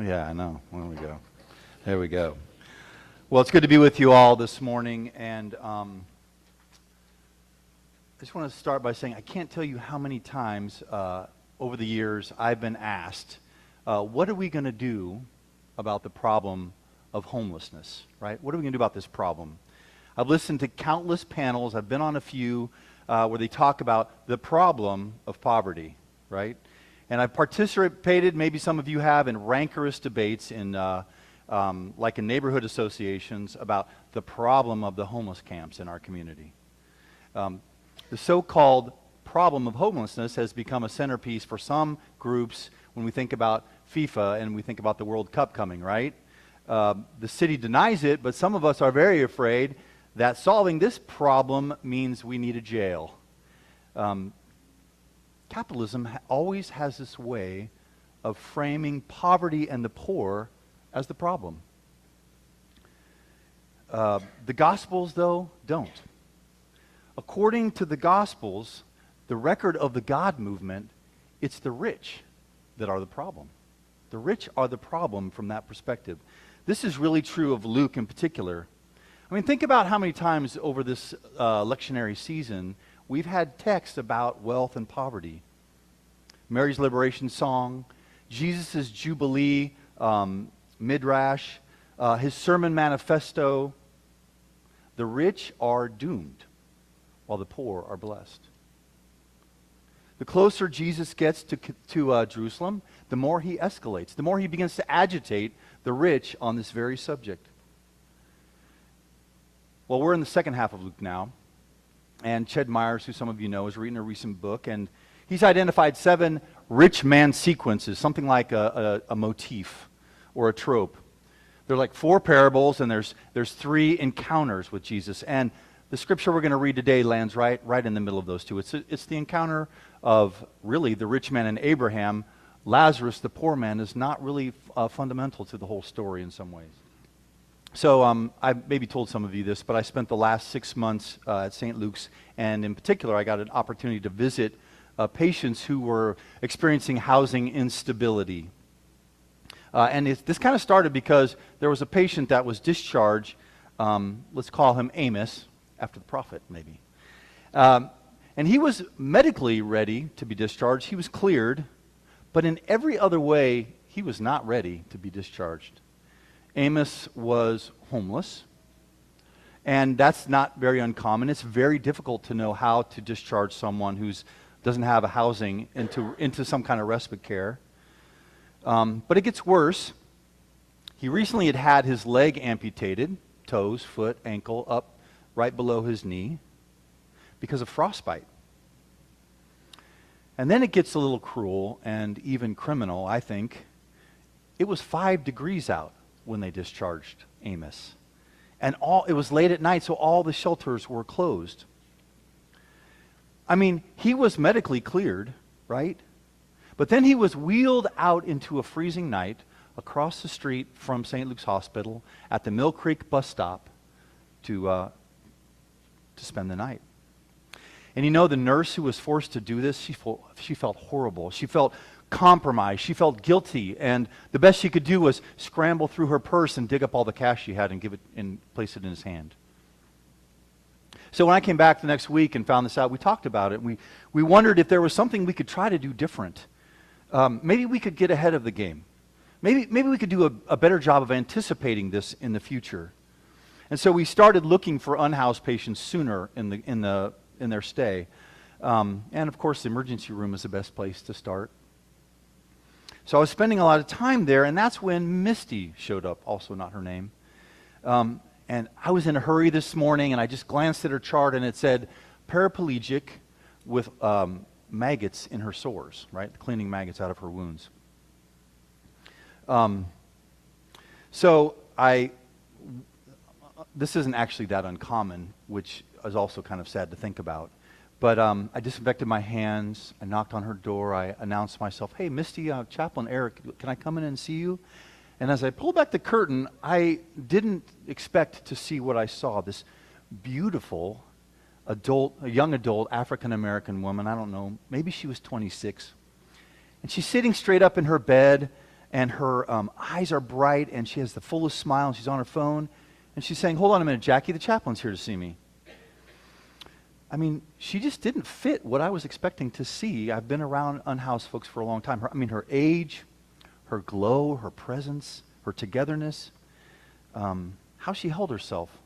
Yeah, I know. There we go. There we go. Well, it's good to be with you all this morning, and I just want to start by saying I can't tell you how many times over the years I've been asked, what are we going to do about the problem of homelessness, right? What are we going to do about this problem? I've listened to countless panels. I've been on a few where they talk about the problem of poverty, right? And I've participated, maybe some of you have, in rancorous debates in like in neighborhood associations about the problem of the homeless camps in our community. The so-called problem of homelessness has become a centerpiece for some groups when we think about FIFA and we think about the World Cup coming, right? The city denies it, but some of us are very afraid that solving this problem means we need a jail. Capitalism always has this way of framing poverty and the poor as the problem. The Gospels, though, don't. According to the Gospels, the record of the God movement, it's the rich that are the problem. The rich are the problem from that perspective. This is really true of Luke in particular. I mean, think about how many times over this lectionary season we've had texts about wealth and poverty. Mary's liberation song, Jesus' Jubilee midrash, his sermon manifesto. The rich are doomed, while the poor are blessed. The closer Jesus gets to Jerusalem, the more he escalates, the more he begins to agitate the rich on this very subject. Well, we're in the second half of Luke now, and Ched Myers, who some of you know, has written a recent book, and he's identified 7 rich man sequences, something like a motif or a trope. There are like 4 parables, and there's 3 encounters with Jesus, and the scripture we're going to read today lands right in the middle of those two. It's the encounter of really the rich man and Abraham. Lazarus, the poor man, is not really fundamental to the whole story in some ways. So I maybe told some of you this, but I spent the last 6 months at St. Luke's, and in particular I got an opportunity to visit patients who were experiencing housing instability. And this kind of started because there was a patient that was discharged, let's call him Amos, after the prophet maybe. And he was medically ready to be discharged. He was cleared, but in every other way, he was not ready to be discharged. Amos was homeless, and that's not very uncommon. It's very difficult to know how to discharge someone who doesn't have a housing into some kind of respite care. But it gets worse. He recently had his leg amputated, toes, foot, ankle, up right below his knee, because of frostbite. And then it gets a little cruel and even criminal, I think. It was 5 degrees out when they discharged Amos. And it was late at night, so all the shelters were closed. I mean, he was medically cleared, right? But then he was wheeled out into a freezing night across the street from St. Luke's Hospital at the Mill Creek bus stop to spend the night. And you know, the nurse who was forced to do this, she felt horrible. She felt compromised. She felt guilty. And the best she could do was scramble through her purse and dig up all the cash she had and give it and place it in his hand. So when I came back the next week and found this out, we talked about it. We wondered if there was something we could try to do different. Maybe we could get ahead of the game. Maybe we could do a better job of anticipating this in the future. And so we started looking for unhoused patients sooner in their stay. And of course, the emergency room is the best place to start. So I was spending a lot of time there, and that's when Misty showed up, also not her name. And I was in a hurry this morning, and I just glanced at her chart, and it said paraplegic with maggots in her sores, right? Cleaning maggots out of her wounds. So this isn't actually that uncommon, which is also kind of sad to think about. But I disinfected my hands, I knocked on her door, I announced myself, hey, Misty, Chaplain Eric, can I come in and see you? And as I pulled back the curtain, I didn't expect to see what I saw, this beautiful a young adult African-American woman, I don't know, maybe she was 26. And she's sitting straight up in her bed, and her eyes are bright, and she has the fullest smile, and she's on her phone, and she's saying, "Hold on a minute, Jackie, the chaplain's here to see me." I mean, she just didn't fit what I was expecting to see. I've been around unhoused folks for a long time. Her age, her glow, her presence, her togetherness, how she held herself.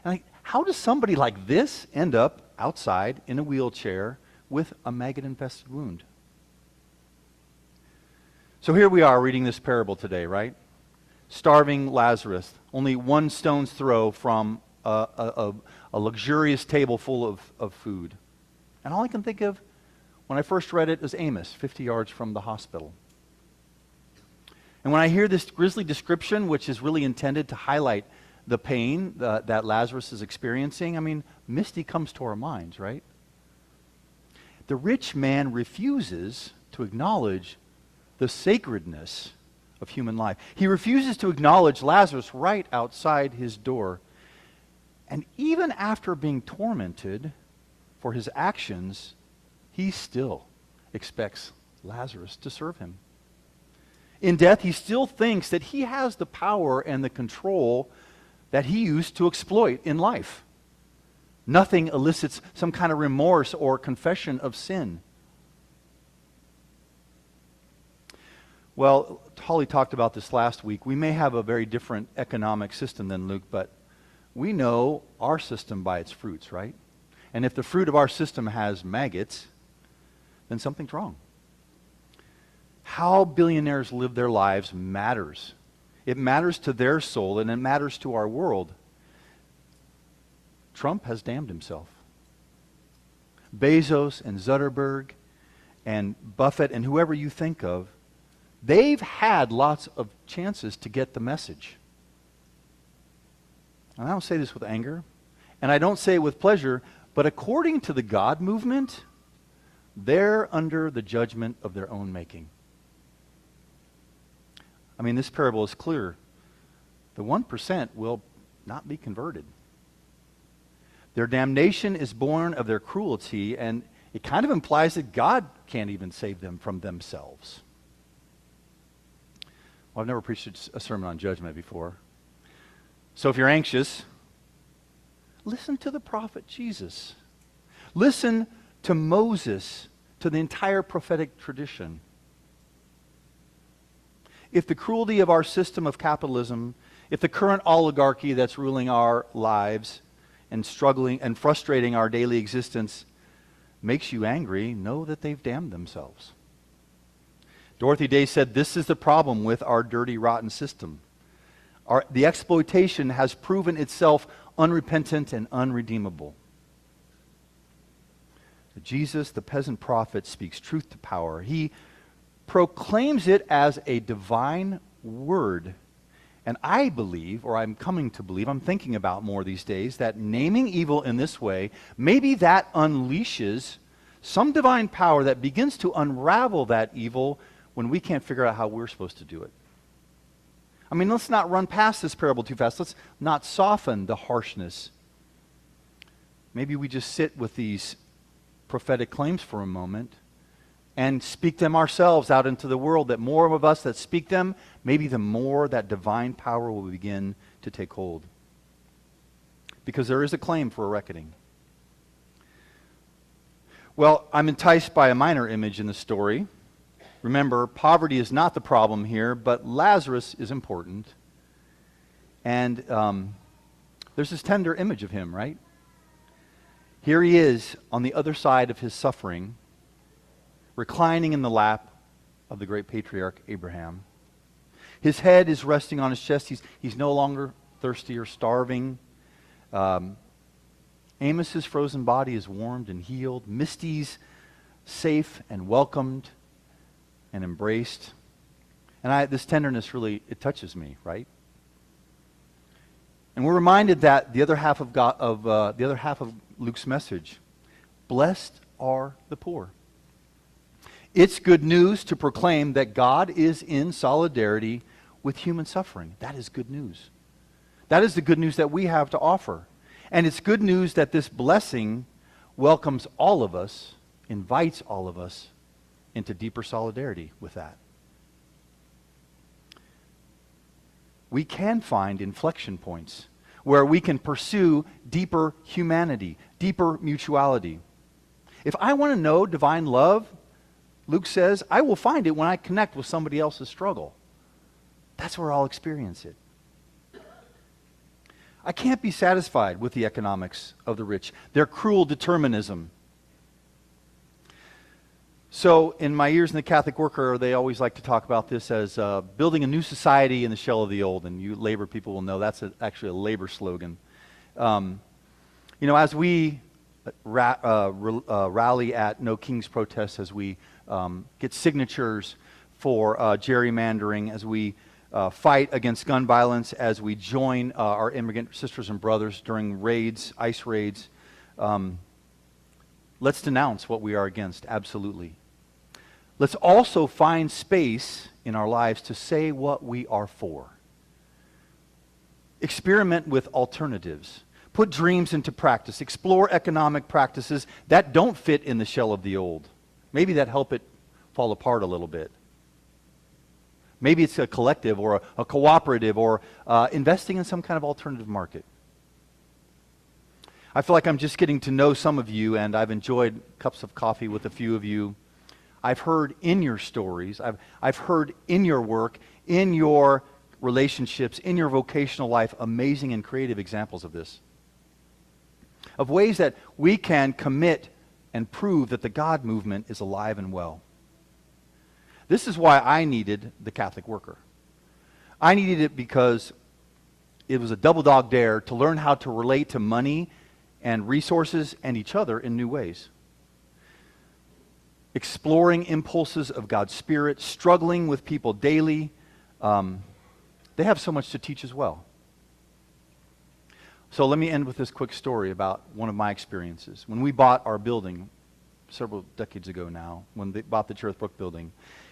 And how does somebody like this end up outside in a wheelchair with a maggot-infested wound? So here we are reading this parable today, right? Starving Lazarus, only one stone's throw from a luxurious table full of food. And all I can think of when I first read it was Amos, 50 yards from the hospital. And when I hear this grisly description, which is really intended to highlight the pain that Lazarus is experiencing, I mean, Misty comes to our minds, right? The rich man refuses to acknowledge the sacredness of human life. He refuses to acknowledge Lazarus right outside his door. And even after being tormented for his actions, he still expects Lazarus to serve him. In death, he still thinks that he has the power and the control that he used to exploit in life. Nothing elicits some kind of remorse or confession of sin. Well, Holly talked about this last week. We may have a very different economic system than Luke, but we know our system by its fruits, right? And if the fruit of our system has maggots, then something's wrong. How billionaires live their lives matters. It matters to their soul, and it matters to our world. Trump has damned himself. Bezos and Zuckerberg and Buffett and whoever you think of, they've had lots of chances to get the message. And I don't say this with anger, and I don't say it with pleasure, but according to the God movement, they're under the judgment of their own making. I mean, this parable is clear. The 1% will not be converted. Their damnation is born of their cruelty, and it kind of implies that God can't even save them from themselves. Well, I've never preached a sermon on judgment before. So if you're anxious, listen to the prophet Jesus. Listen to Moses, to the entire prophetic tradition. If the cruelty of our system of capitalism, if the current oligarchy that's ruling our lives and struggling and frustrating our daily existence makes you angry, know that they've damned themselves. Dorothy Day said, "This is the problem with our dirty, rotten system. The exploitation has proven itself unrepentant and unredeemable." Jesus, the peasant prophet, speaks truth to power. He proclaims it as a divine word. And I believe, or I'm coming to believe, I'm thinking about more these days, that naming evil in this way, maybe that unleashes some divine power that begins to unravel that evil when we can't figure out how we're supposed to do it. I mean, let's not run past this parable too fast. Let's not soften the harshness. Maybe we just sit with these prophetic claims for a moment and speak them ourselves out into the world, that more of us that speak them, maybe the more that divine power will begin to take hold. Because there is a claim for a reckoning. Well, I'm enticed by a minor image in the story. Remember, poverty is not the problem here, but Lazarus is important. And there's this tender image of him, right? Here he is on the other side of his suffering, reclining in the lap of the great patriarch Abraham. His head is resting on his chest. He's no longer thirsty or starving. Amos's frozen body is warmed and healed. Misty's safe and welcomed and embraced. And this tenderness really, it touches me, right? And we're reminded that the other half of Luke's message, blessed are the poor. It's good news to proclaim that God is in solidarity with human suffering. That is good news. That is the good news that we have to offer. And it's good news that this blessing welcomes all of us, invites all of us into deeper solidarity with that. we can find inflection points where we can pursue deeper humanity, deeper mutuality. If I want to know divine love, Luke says, I will find it when I connect with somebody else's struggle. That's where I'll experience it. I can't be satisfied with the economics of the rich, their cruel determinism. So in my years in the Catholic worker, they always like to talk about this as building a new society in the shell of the old. And you labor people will know that's actually a labor slogan. As we rally at No Kings protests, as we get signatures for gerrymandering, as we fight against gun violence, as we join our immigrant sisters and brothers during raids, ICE raids, let's denounce what we are against, absolutely. Let's also find space in our lives to say what we are for. Experiment with alternatives. Put dreams into practice. Explore economic practices that don't fit in the shell of the old. Maybe that help it fall apart a little bit. Maybe it's a collective or a cooperative or investing in some kind of alternative market. I feel like I'm just getting to know some of you, and I've enjoyed cups of coffee with a few of you. I've heard in your stories, I've heard in your work, in your relationships, in your vocational life, amazing and creative examples of this. Of ways that we can commit and prove that the God movement is alive and well. This is why I needed the Catholic worker. I needed it because it was a double dog dare to learn how to relate to money and resources and each other in new ways. Exploring impulses of God's Spirit, struggling with people daily. They have so much to teach as well. So let me end with this quick story about one of my experiences. When we bought our building several decades ago now, when they bought the Cherith Brook building,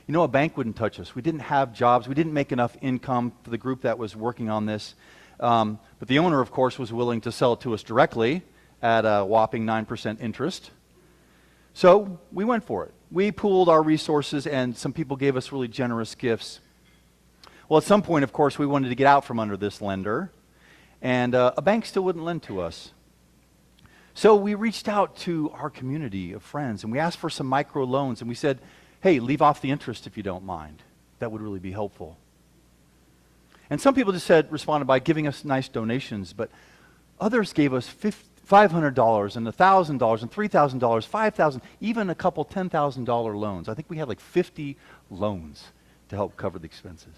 a bank wouldn't touch us. We didn't have jobs. We didn't make enough income for the group that was working on this. But the owner, of course, was willing to sell it to us directly at a whopping 9% interest. So we went for it. We pooled our resources, and some people gave us really generous gifts. Well, at some point, of course, we wanted to get out from under this lender, and a bank still wouldn't lend to us. So we reached out to our community of friends, and we asked for some micro loans, and we said, hey, leave off the interest if you don't mind. That would really be helpful. And some people just responded by giving us nice donations, but others gave us $500 and $1,000 and $3,000, $5,000, even a couple $10,000 loans. I think we had like 50 loans to help cover the expenses.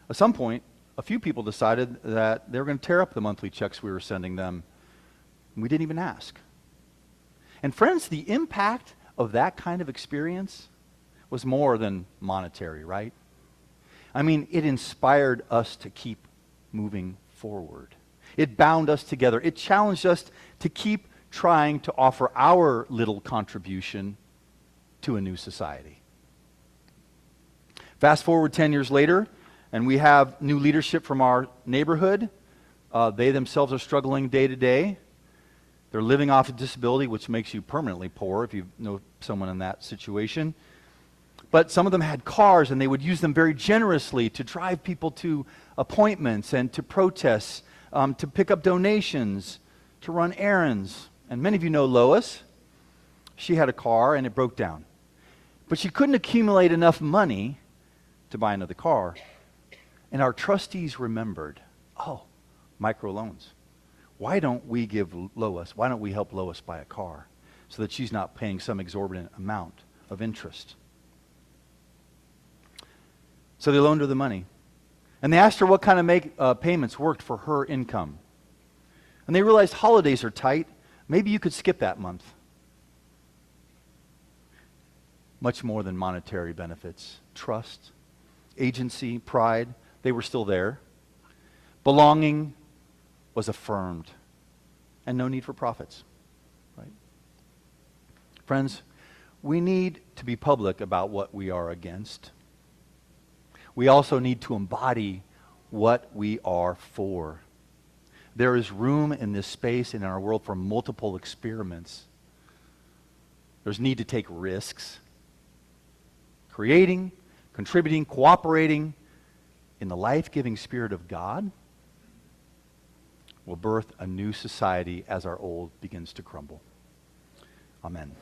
At some point, a few people decided that they were going to tear up the monthly checks we were sending them. We didn't even ask. And friends, the impact of that kind of experience was more than monetary, right? I mean, it inspired us to keep moving forward. It bound us together. It challenged us to keep trying to offer our little contribution to a new society. Fast forward 10 years later, and we have new leadership from our neighborhood. They themselves are struggling day to day. They're living off a disability, which makes you permanently poor if you know someone in that situation. But some of them had cars, and they would use them very generously to drive people to appointments and to protests, to pick up donations, to run errands. And many of you know Lois. She had a car, and it broke down. But she couldn't accumulate enough money to buy another car. And our trustees remembered, microloans. Why don't we give Lois, why don't we help Lois buy a car so that she's not paying some exorbitant amount of interest? So they loaned her the money. And they asked her what kind of payments worked for her income. And they realized holidays are tight. Maybe you could skip that month. Much more than monetary benefits. Trust, agency, pride, they were still there. Belonging was affirmed. And no need for profits. Right? Friends, we need to be public about what we are against. We also need to embody what we are for. There is room in this space and in our world for multiple experiments. There's need to take risks. Creating, contributing, cooperating, in the life-giving Spirit of God, will birth a new society as our old begins to crumble. Amen.